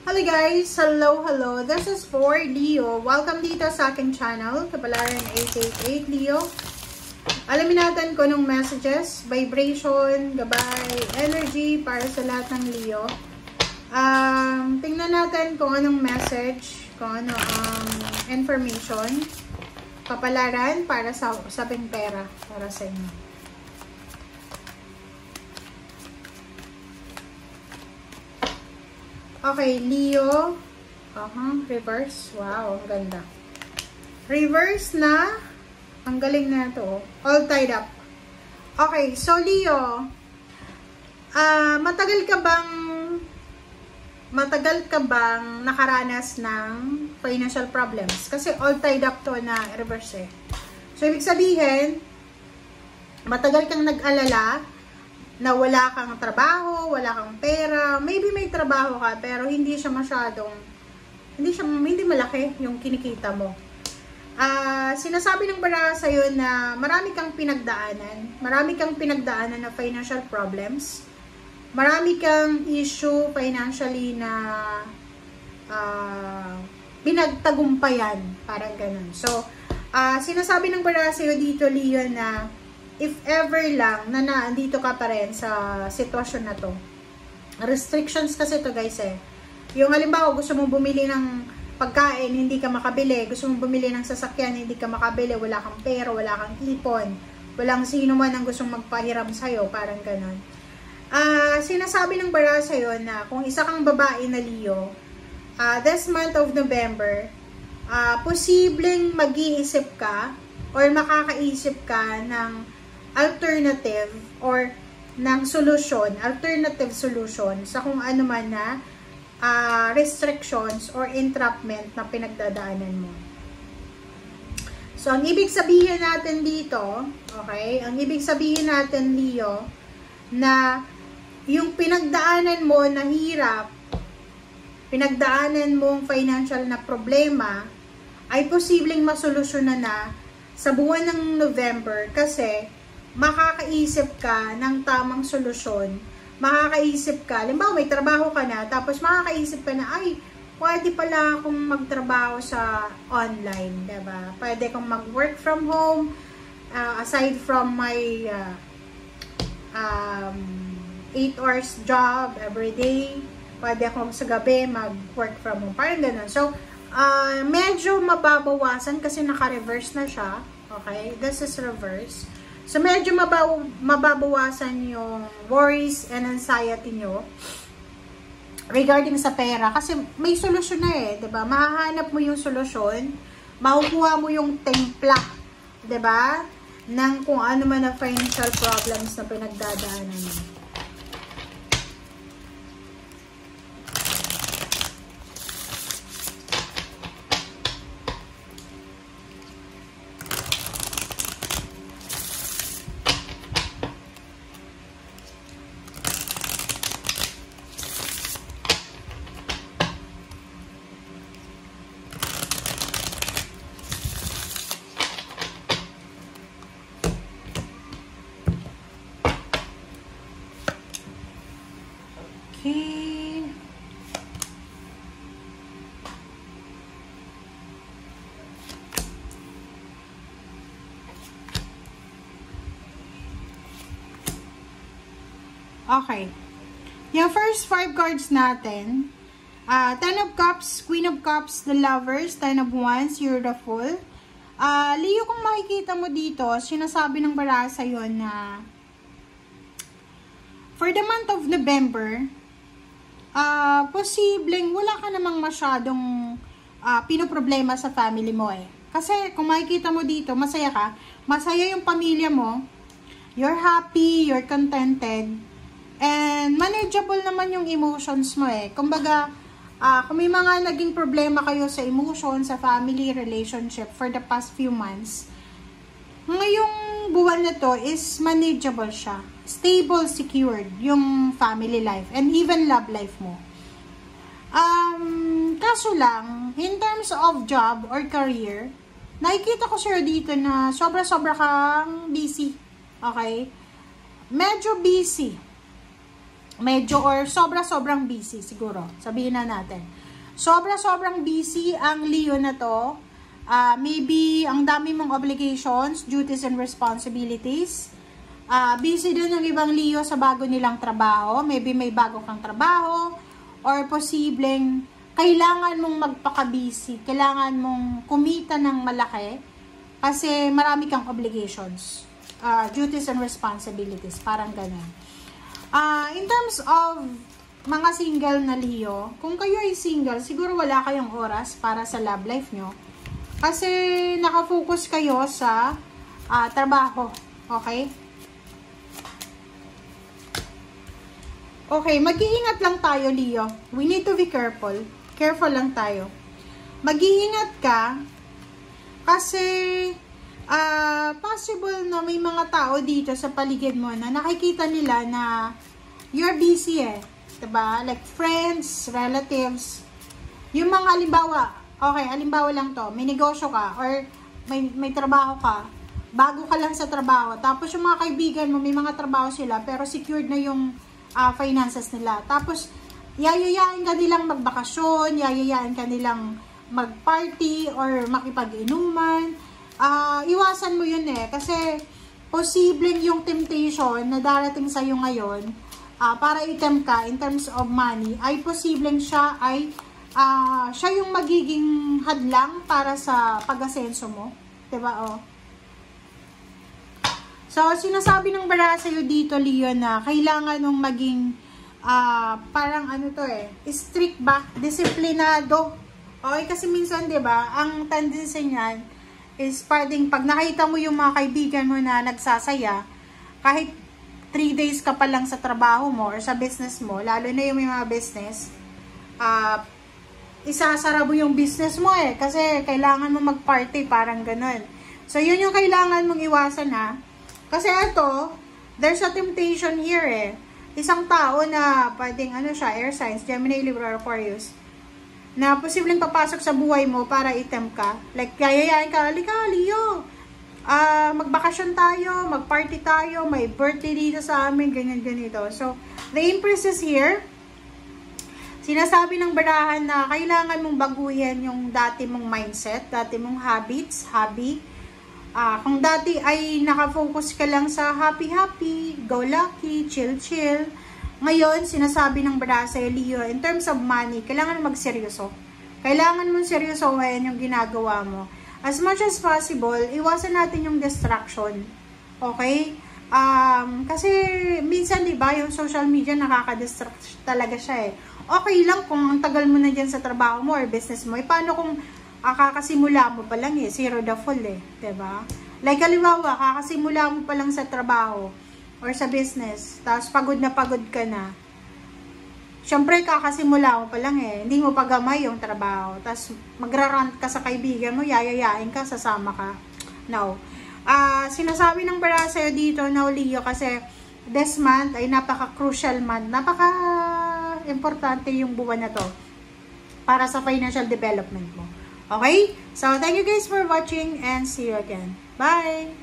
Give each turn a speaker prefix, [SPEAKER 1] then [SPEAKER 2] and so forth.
[SPEAKER 1] Hello guys! Hello! This is for Leo. Welcome dito sa aking channel, Kapalaran 888 Leo. Alamin natin kung anong messages, vibration, gabay, energy para sa lahat ng Leo. Tingnan natin kung anong message, kung ano information, kapalaran para sa usaping pera para sa inyo. Okay, Leo. Reverse. Wow, ang ganda. Reverse na. Ang galing na ito. All tied up. Okay, so Leo, matagal ka bang nakaranas ng financial problems? Kasi all tied up to na reverse eh. So, ibig sabihin, matagal kang nag-alala na wala kang trabaho, wala kang pera, maybe may trabaho ka, pero hindi malaki yung kinikita mo. Sinasabi ng baraha sa'yo na marami kang pinagdaanan na financial problems, marami kang issue financially na pinagtagumpayan, parang ganun. So, sinasabi ng baraha sa'yo dito, Leo, na if ever lang na naandito ka pa rin sa sitwasyon na to. Restrictions kasi to guys eh. Yung halimbawa gusto mong bumili ng pagkain, hindi ka makabili. Gusto mong bumili ng sasakyan, hindi ka makabili. Wala kang pera, wala kang ipon. Walang sino man ang gustong magpahiram sa'yo. Parang ganun. Sinasabi ng baraha sa'yo na kung isa kang babae na Leo, this month of November, posibleng mag-iisip ka or makakaisip ka ng alternative or ng alternative solution sa kung ano man na restrictions or entrapment na pinagdadaanan mo. So, ang ibig sabihin natin dito, okay, ang ibig sabihin natin, Leo, na yung pinagdaanan mo na hirap, pinagdaanan mong financial na problema, ay posibleng masolusyonan na sa buwan ng November kasi makakaisip ka ng tamang solusyon. Makakaisip ka, halimbawa may trabaho ka na, tapos makakaisip ka na, ay, pwede pala akong magtrabaho sa online, diba? Pwede akong mag-work from home, aside from my 8 hours job every day, pwede akong sa gabi mag-work from home, parang ganun. So, medyo mababawasan kasi naka-reverse na siya. Okay, this is reverse. So, medyo mababawasan yung worries and anxiety nyo regarding sa pera. Kasi may solusyon na eh, diba? Mahahanap mo yung solusyon, makukuha mo yung templa, diba? Ng kung ano man na financial problems na pinagdadaanan mo. Okay. Yung first 5 cards natin, 10 of Cups, Queen of Cups, the Lovers, 10 of Wands, you're the Fool. Leo, kung makikita mo dito, sinasabi ng baraha sa'yo na for the month of November, posibleng wala ka namang masyadong pinoproblema sa family mo eh. Kasi kung makikita mo dito, masaya ka, masaya yung pamilya mo, you're happy, you're contented, and manageable naman yung emotions mo eh. Kumbaga, kung may mga naging problema kayo sa emotion, sa family relationship for the past few months, ngayong buwan na to is manageable siya. Stable, secured yung family life and even love life mo. Kaso lang, in terms of job or career, nakikita ko sir dito na sobra-sobra kang busy. Okay? Medyo busy. medyo or sobrang busy siguro. Sabihin na natin. Sobrang busy ang Leo na to. Maybe ang dami mong obligations, duties and responsibilities. Busy din yung ibang Leo sa bago nilang trabaho. Maybe may bago kang trabaho or posibleng kailangan mong magpaka-busy. Kailangan mong kumita ng malaki kasi marami kang obligations. Duties and responsibilities. Parang ganun. In terms of mga single na Leo, kung kayo ay single, siguro wala kayong oras para sa love life nyo. Kasi nakafocus kayo sa trabaho. Okay? Okay, mag-iingat lang tayo, Leo. We need to be careful. Careful lang tayo. Mag-iingat ka kasi possible na may mga tao dito sa paligid mo na nakikita nila na you're busy diba? Like friends, relatives. Yung mga halimbawa, okay, halimbawa lang to, may negosyo ka or may trabaho ka, bago ka lang sa trabaho, tapos yung mga kaibigan mo, may mga trabaho sila, pero secured na yung finances nila. Tapos, yayayain ka nilang magbakasyon, yayayain ka nilang mag-party or makipag-inuman. Iwasan mo yun kasi posibleng yung temptation na darating sa'yo ngayon, para i-tempt ka in terms of money, ay posibleng siya yung magiging hadlang para sa pag-asenso mo. Diba, So, sinasabi ng baraha sa'yo dito, Leo, na kailangan nung maging, parang strict ba? Disiplinado. Okay, kasi minsan, diba, ang tendency niyan is pwedeng pag nakita mo yung mga kaibigan mo na nagsasaya, kahit 3 days ka pa lang sa trabaho mo or sa business mo, lalo na yung mga business, isasara mo yung business mo kasi kailangan mo mag-party, parang ganun. So, yun yung kailangan mong iwasan kasi ito, there's a temptation here Isang tao na pwedeng air signs, Gemini, Libra, Aquarius, na posibleng papasok sa buhay mo para i-tempt ka. Like, yayayain ka, halika, Leo, magbakasyon tayo, magparty tayo, may birthday dito sa amin, ganyan-ganito. So, the Empress is here. Sinasabi ng barahan na kailangan mong baguhin yung dati mong mindset, dati mong hobby. Kung dati ay nakafocus ka lang sa happy-happy, go lucky, chill-chill, ngayon, sinasabi ng baraha sa Leo, in terms of money, kailangan magseryoso. Kailangan mong seryosohin yung ginagawa mo. As much as possible, iwasan natin yung distraction. Okay? Kasi minsan, diba, yung social media nakaka-distract talaga siya Okay lang kung ang tagal mo na dyan sa trabaho mo or business mo. Paano kung kakasimula mo pa lang zero the full diba? Like, halimbawa, kakasimula mo pa lang sa trabaho or sa business, tapos pagod ka na. Siyempre, kakasimula mo pa lang hindi mo pagamay yung trabaho. Tapos, magrarant ka sa kaibigan mo, yayayain ka, sasama ka. No. Sinasabi ng baraha sa'yo dito, now, Leo, kasi this month ay napaka-crucial month. Napaka-importante yung buwan na to para sa financial development mo. Okay? So, thank you guys for watching and see you again. Bye!